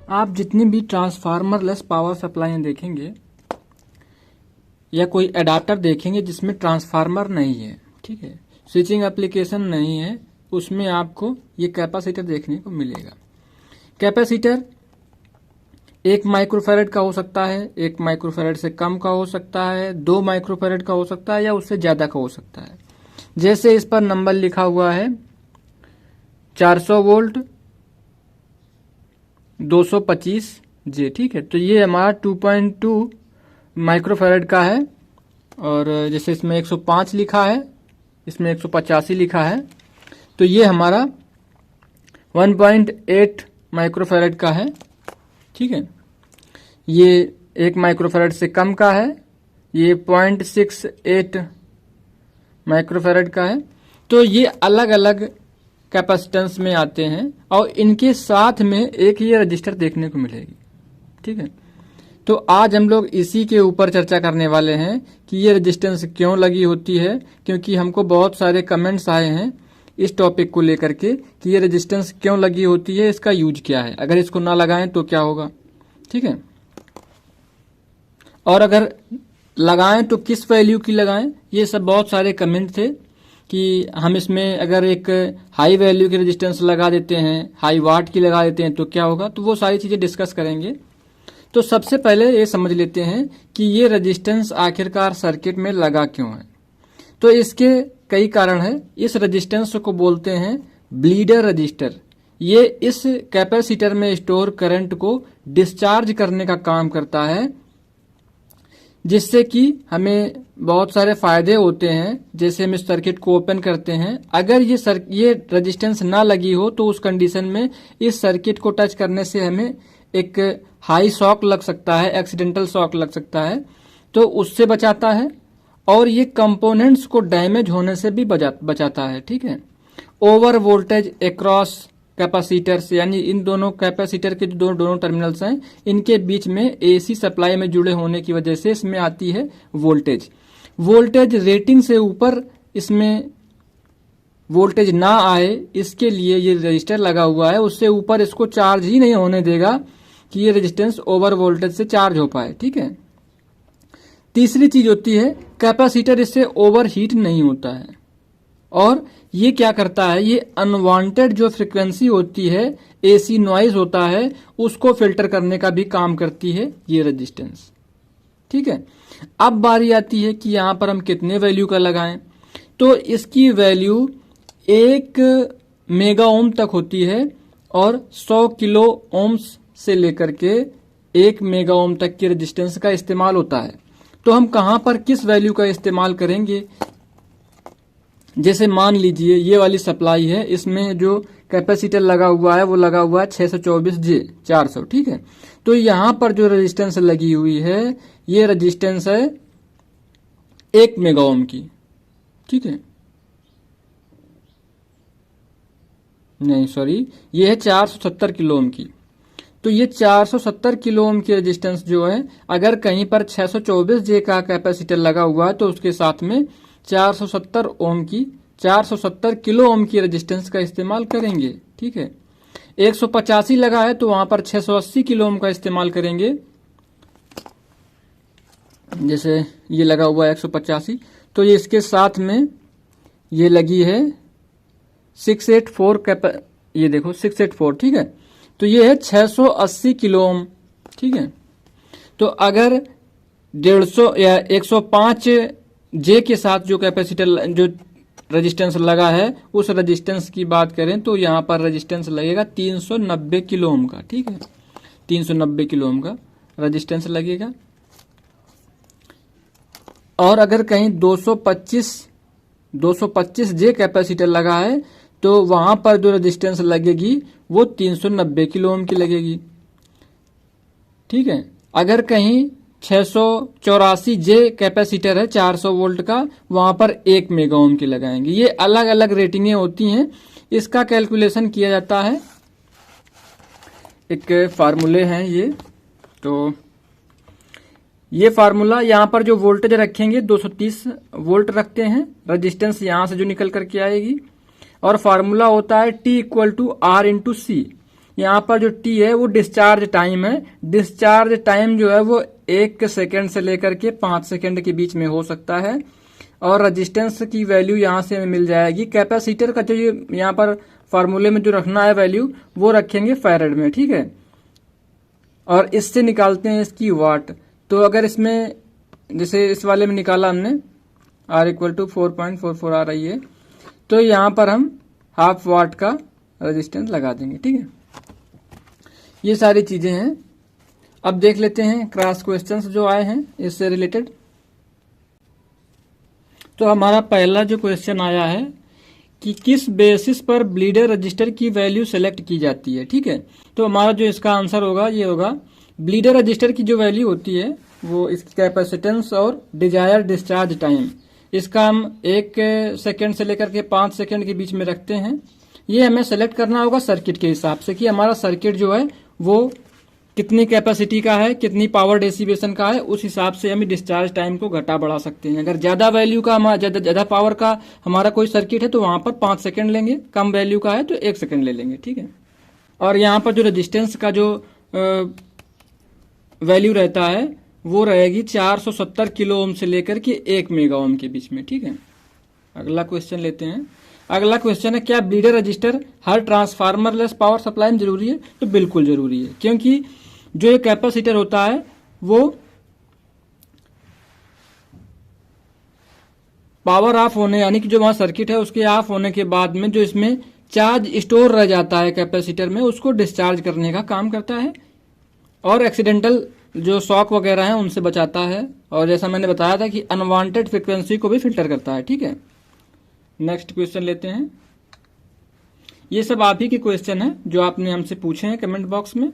आप जितनी भी ट्रांसफार्मर लेस पावर सप्लाई देखेंगे या कोई एडाप्टर देखेंगे जिसमें ट्रांसफार्मर नहीं है, ठीक है, स्विचिंग एप्लीकेशन नहीं है, उसमें आपको ये कैपेसिटर देखने को मिलेगा। कैपेसिटर 1 माइक्रोफैरड का हो सकता है, 1 माइक्रोफैरड से कम का हो सकता है, 2 माइक्रोफैरड का हो सकता है या उससे ज्यादा का हो सकता है। जैसे इस पर नंबर लिखा हुआ है 400 वोल्ट 225 जे, ठीक है, तो ये हमारा 2.2 माइक्रोफैरड का है। और जैसे इसमें 105 लिखा है, इसमें 185 लिखा है, तो ये हमारा 1.8 माइक्रोफैरड का है, ठीक है। ये 1 माइक्रोफैरड से कम का है, ये 0.68 माइक्रोफैरड का है। तो ये अलग अलग कैपेसिटेंस में आते हैं और इनके साथ में एक ये रजिस्टर देखने को मिलेगी, ठीक है। तो आज हम लोग इसी के ऊपर चर्चा करने वाले हैं कि ये रेजिस्टेंस क्यों लगी होती है, क्योंकि हमको बहुत सारे कमेंट्स आए हैं इस टॉपिक को लेकर के कि ये रेजिस्टेंस क्यों लगी होती है, इसका यूज क्या है, अगर इसको ना लगाएं तो क्या होगा, ठीक है, और अगर लगाएं तो किस वैल्यू की लगाएं। ये सब बहुत सारे कमेंट थे कि हम इसमें अगर एक हाई वैल्यू की रेजिस्टेंस लगा देते हैं, हाई वाट की लगा देते हैं तो क्या होगा, तो वो सारी चीजें डिस्कस करेंगे। तो सबसे पहले ये समझ लेते हैं कि ये रेजिस्टेंस आखिरकार सर्किट में लगा क्यों है। तो इसके कई कारण है। इस रेजिस्टेंस को बोलते हैं ब्लीडर रजिस्टर। ये इस कैपेसिटर में स्टोर करंट को डिस्चार्ज करने का काम करता है, जिससे कि हमें बहुत सारे फायदे होते हैं। जैसे हम इस सर्किट को ओपन करते हैं, अगर ये रेजिस्टेंस ना लगी हो तो उस कंडीशन में इस सर्किट को टच करने से हमें एक हाई शॉक लग सकता है, एक्सीडेंटल शॉक लग सकता है, तो उससे बचाता है। और ये कंपोनेंट्स को डैमेज होने से भी बचाता है, ठीक है। ओवर वोल्टेज अक्रॉस कैपेसिटर्स, यानी इन दोनों कैपेसिटर के जो दोनों टर्मिनल्स हैं, इनके बीच में एसी सप्लाई में जुड़े होने की वजह से इसमें आती है वोल्टेज रेटिंग से ऊपर इसमें वोल्टेज ना आए, इसके लिए ये रजिस्टर लगा हुआ है। उससे ऊपर इसको चार्ज ही नहीं होने देगा कि ये रेजिस्टेंस ओवर वोल्टेज से चार्ज हो पाए, ठीक है। तीसरी चीज होती है कैपेसिटर इससे ओवर हीट नहीं होता है, और ये क्या करता है, ये अनवांटेड जो फ्रीक्वेंसी होती है, एसी नॉइज होता है, उसको फिल्टर करने का भी काम करती है ये रेजिस्टेंस, ठीक है। अब बारी आती है कि यहां पर हम कितने वैल्यू का लगाएं। तो इसकी वैल्यू 1 मेगा ओम तक होती है और 100 किलो ओम्स से लेकर के 1 मेगा ओम तक के रेजिस्टेंस का इस्तेमाल होता है। तो हम कहां पर किस वैल्यू का इस्तेमाल करेंगे। जैसे मान लीजिए ये वाली सप्लाई है, इसमें जो कैपेसिटर लगा हुआ है वो लगा हुआ है 624 जे 400, ठीक है। तो यहां पर जो रेजिस्टेंस लगी हुई है ये रेजिस्टेंस है 1 मेगा ओम की, ठीक है, नहीं सॉरी, ये है 470 किलो ओम की। तो ये 470 किलो ओम की रेजिस्टेंस जो है, अगर कहीं पर 624 जे का कैपेसिटर लगा हुआ है तो उसके साथ में 470 किलो ओम की रेजिस्टेंस का इस्तेमाल करेंगे, ठीक है। 185 लगा है तो वहां पर 680 किलो ओम का इस्तेमाल करेंगे। जैसे ये लगा हुआ है 185, तो ये इसके साथ में ये लगी है 684 ये देखो 684, ठीक है। तो ये है 680 किलो ओम, ठीक है। तो अगर 150 या 105 जे के साथ जो कैपेसिटर जो रेजिस्टेंस लगा है उस रेजिस्टेंस की बात करें तो यहां पर रेजिस्टेंस लगेगा 390 किलो ओम का, ठीक है, 390 किलो ओम का रेजिस्टेंस लगेगा। और अगर कहीं 225 जे कैपेसिटर लगा है तो वहां पर जो रेजिस्टेंस लगेगी वो 390 किलो ओम की लगेगी, ठीक है। अगर कहीं 684 जे कैपेसिटर है 400 वोल्ट का, वहां पर 1 मेगा ओम की लगाएंगे। ये अलग अलग रेटिंगें होती हैं, इसका कैलकुलेशन किया जाता है, एक फार्मूले हैं ये। तो ये फार्मूला यहाँ पर जो वोल्टेज रखेंगे 230 वोल्ट रखते हैं, रेजिस्टेंस यहां से जो निकल करके आएगी, और फार्मूला होता है T = R × C। यहाँ पर जो टी है वो डिस्चार्ज टाइम है। डिस्चार्ज टाइम जो है वो 1 सेकेंड से लेकर के 5 सेकेंड के बीच में हो सकता है। और रेजिस्टेंस की वैल्यू यहाँ से हमें मिल जाएगी। कैपेसिटर का जो ये यहाँ पर फार्मूले में जो रखना है वैल्यू वो रखेंगे फैरेड में, ठीक है। और इससे निकालते हैं इसकी वाट। तो अगर इसमें जैसे इस वाले में निकाला हमने R = 4.44 आ रही है, तो यहाँ पर हम हाफ वाट का रेजिस्टेंस लगा देंगे, ठीक है। ये सारी चीजें हैं। अब देख लेते हैं क्रॉस क्वेश्चंस जो आए हैं इससे रिलेटेड। तो हमारा पहला जो क्वेश्चन आया है कि किस बेसिस पर ब्लीडर रजिस्टर की वैल्यू सेलेक्ट की जाती है, ठीक है। तो हमारा जो इसका आंसर होगा ये होगा, ब्लीडर रजिस्टर की जो वैल्यू होती है वो इसकी कैपेसिटेंस और डिजायर डिस्चार्ज टाइम, इसका हम 1 सेकेंड से लेकर के 5 सेकेंड के बीच में रखते हैं। ये हमें सेलेक्ट करना होगा सर्किट के हिसाब से कि हमारा सर्किट जो है वो कितनी कैपेसिटी का है, कितनी पावर डेसिवेशन का है, उस हिसाब से हम डिस्चार्ज टाइम को घटा बढ़ा सकते हैं। अगर ज्यादा वैल्यू का ज्यादा पावर का हमारा कोई सर्किट है तो वहां पर 5 सेकंड लेंगे, कम वैल्यू का है तो 1 सेकंड ले लेंगे, ठीक है। और यहाँ पर जो रेजिस्टेंस का जो वैल्यू रहता है वो रहेगी 470 किलो ओम से लेकर के 1 मेगा ओम के बीच में, ठीक है। अगला क्वेश्चन लेते हैं। अगला क्वेश्चन है, क्या ब्लीडर रजिस्टर हर ट्रांसफार्मर लेस पावर सप्लाई में जरूरी है? तो बिल्कुल जरूरी है, क्योंकि जो ये कैपेसिटर होता है वो पावर ऑफ होने यानी कि जो वहां सर्किट है उसके ऑफ होने के बाद में जो इसमें चार्ज स्टोर रह जाता है कैपेसिटर में, उसको डिस्चार्ज करने का काम करता है और एक्सीडेंटल जो शॉक वगैरह है उनसे बचाता है। और जैसा मैंने बताया था कि अनवांटेड फ्रीक्वेंसी को भी फिल्टर करता है, ठीक है। नेक्स्ट क्वेश्चन लेते हैं। ये सब आप ही के क्वेश्चन है जो आपने हमसे पूछे हैं कमेंट बॉक्स में।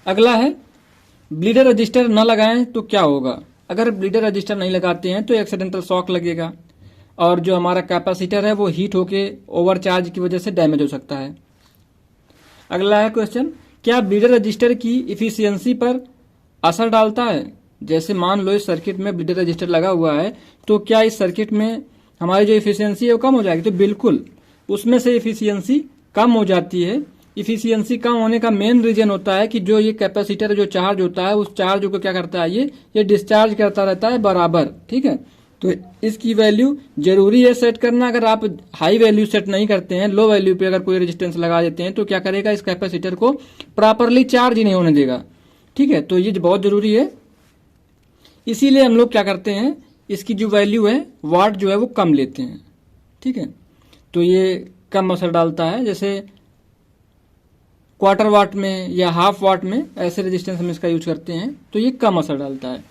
अगला है, ब्लीडर रजिस्टर न लगाएं तो क्या होगा? अगर ब्लीडर रजिस्टर नहीं लगाते हैं तो एक्सीडेंटल शॉक लगेगा और जो हमारा कैपेसिटर है वो हीट होके ओवरचार्ज की वजह से डैमेज हो सकता है। अगला है क्वेश्चन, क्या ब्लीडर रजिस्टर की इफिशियंसी पर असर डालता है? जैसे मान लो इस सर्किट में ब्लीडर रजिस्टर लगा हुआ है तो क्या इस सर्किट में हमारी जो इफिशियंसी है वो कम हो जाएगी? तो बिल्कुल, उसमें से इफिशियंसी कम हो जाती है। इफिशियंसी कम होने का मेन रीजन होता है कि जो ये कैपेसिटर जो चार्ज होता है उस चार्ज को क्या करता है, ये डिस्चार्ज करता रहता है बराबर, ठीक है। तो इसकी वैल्यू जरूरी है सेट करना। अगर आप हाई वैल्यू सेट नहीं करते हैं, लो वैल्यू पे अगर कोई रेजिस्टेंस लगा देते हैं तो क्या करेगा, इस कैपेसिटर को प्रॉपरली चार्ज ही नहीं होने देगा, ठीक है। तो ये बहुत जरूरी है। इसीलिए हम लोग क्या करते हैं, इसकी जो वैल्यू है वाट जो है वो कम लेते हैं, ठीक है। तो ये कम असर डालता है। जैसे क्वार्टर वाट में या हाफ वाट में ऐसे रेजिस्टेंस हम इसका यूज करते हैं तो ये कम असर डालता है।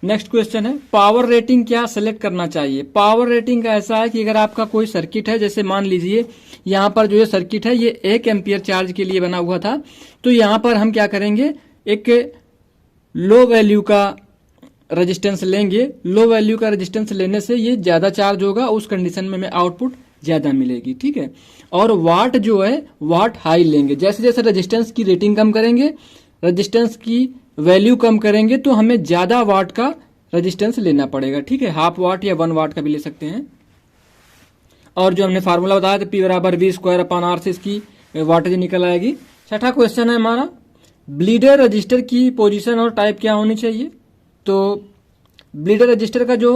नेक्स्ट क्वेश्चन है, पावर रेटिंग क्या सेलेक्ट करना चाहिए? पावर रेटिंग का ऐसा है कि अगर आपका कोई सर्किट है, जैसे मान लीजिए यहाँ पर जो ये सर्किट है ये 1 एम्पियर चार्ज के लिए बना हुआ था, तो यहाँ पर हम क्या करेंगे, एक लो वैल्यू का रेजिस्टेंस लेंगे। लो वैल्यू का रेजिस्टेंस लेने से ये ज्यादा चार्ज होगा, उस कंडीशन में हमें आउटपुट ज्यादा मिलेगी, ठीक है। और वाट जो है वाट हाई लेंगे। जैसे जैसे रेजिस्टेंस की रेटिंग कम करेंगे, रेजिस्टेंस की वैल्यू कम करेंगे तो हमें ज्यादा वाट का रेजिस्टेंस लेना पड़ेगा, ठीक है। हाफ वाट या 1 वाट का भी ले सकते हैं। और जो हमने फार्मूला बताया था P=V² से इसकी वाटेज निकल आएगी। छठा क्वेश्चन है हमारा, ब्लीडर रजिस्टर की पोजीशन और टाइप क्या होनी चाहिए? तो ब्लीडर रजिस्टर का जो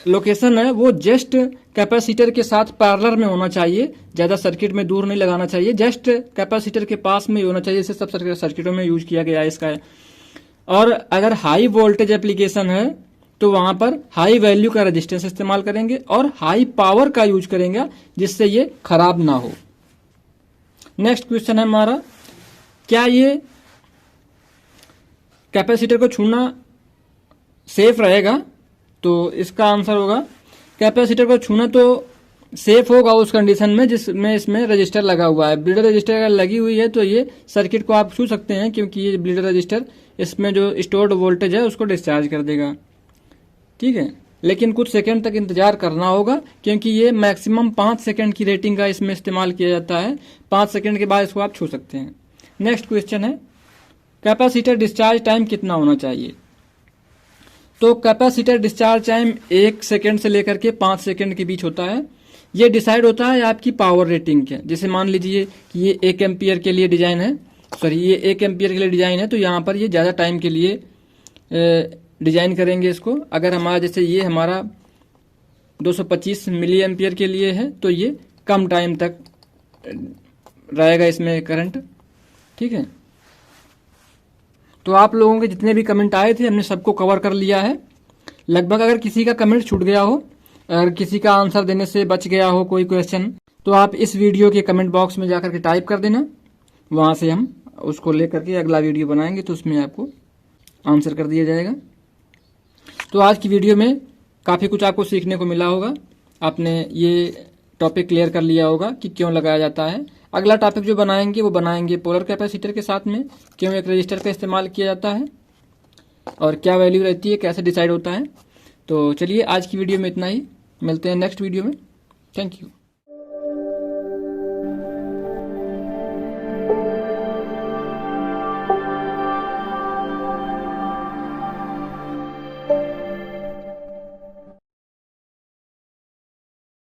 लोकेशन है वो जस्ट कैपेसिटर के साथ पैरेलल में होना चाहिए, ज्यादा सर्किट में दूर नहीं लगाना चाहिए, जस्ट कैपेसिटर के पास में ही होना चाहिए। इसे सब सर्किटों में यूज किया गया है इसका। और अगर हाई वोल्टेज एप्लीकेशन है तो वहां पर हाई वैल्यू का रेजिस्टेंस इस्तेमाल करेंगे और हाई पावर का यूज करेंगे जिससे ये खराब ना हो। नेक्स्ट क्वेश्चन है हमारा, क्या ये कैपेसिटर को छूना सेफ रहेगा? तो इसका आंसर होगा, कैपेसिटर को छूना तो सेफ होगा उस कंडीशन में जिसमें इसमें रजिस्टर लगा हुआ है। ब्लीडर रजिस्टर अगर लगी हुई है तो ये सर्किट को आप छू सकते हैं, क्योंकि ये ब्लीडर रजिस्टर इसमें जो स्टोर्ड वोल्टेज है उसको डिस्चार्ज कर देगा, ठीक है। लेकिन कुछ सेकंड तक इंतजार करना होगा, क्योंकि ये मैक्सिमम 5 सेकंड की रेटिंग का इसमें इस्तेमाल किया जाता है। 5 सेकंड के बाद इसको आप छू सकते हैं। नेक्स्ट क्वेश्चन है, कैपेसिटर डिस्चार्ज टाइम कितना होना चाहिए? तो कैपेसिटर डिस्चार्ज टाइम 1 सेकंड से लेकर के 5 सेकंड के बीच होता है। ये डिसाइड होता है आपकी पावर रेटिंग के। जैसे मान लीजिए कि ये 1 एम्पियर के लिए डिजाइन है, सॉरी ये 1 एम्पियर के लिए डिजाइन है, तो यहाँ पर ये ज़्यादा टाइम के लिए डिजाइन करेंगे इसको। अगर हमारा जैसे ये हमारा 225 मिली एम्पियर के लिए है तो ये कम टाइम तक रहेगा इसमें करंट, ठीक है। तो आप लोगों के जितने भी कमेंट आए थे हमने सबको कवर कर लिया है लगभग। अगर किसी का कमेंट छूट गया हो, अगर किसी का आंसर देने से बच गया हो कोई क्वेश्चन, तो आप इस वीडियो के कमेंट बॉक्स में जाकर के टाइप कर देना, वहाँ से हम उसको लेकर के अगला वीडियो बनाएंगे तो उसमें आपको आंसर कर दिया जाएगा। तो आज की वीडियो में काफ़ी कुछ आपको सीखने को मिला होगा, आपने ये टॉपिक क्लियर कर लिया होगा कि क्यों लगाया जाता है। अगला टॉपिक जो बनाएंगे वो बनाएंगे पोलर कैपेसिटर के साथ में क्यों एक रजिस्टर का इस्तेमाल किया जाता है और क्या वैल्यू रहती है, कैसे डिसाइड होता है। तो चलिए आज की वीडियो में इतना ही, मिलते हैं नेक्स्ट वीडियो में। Thank you.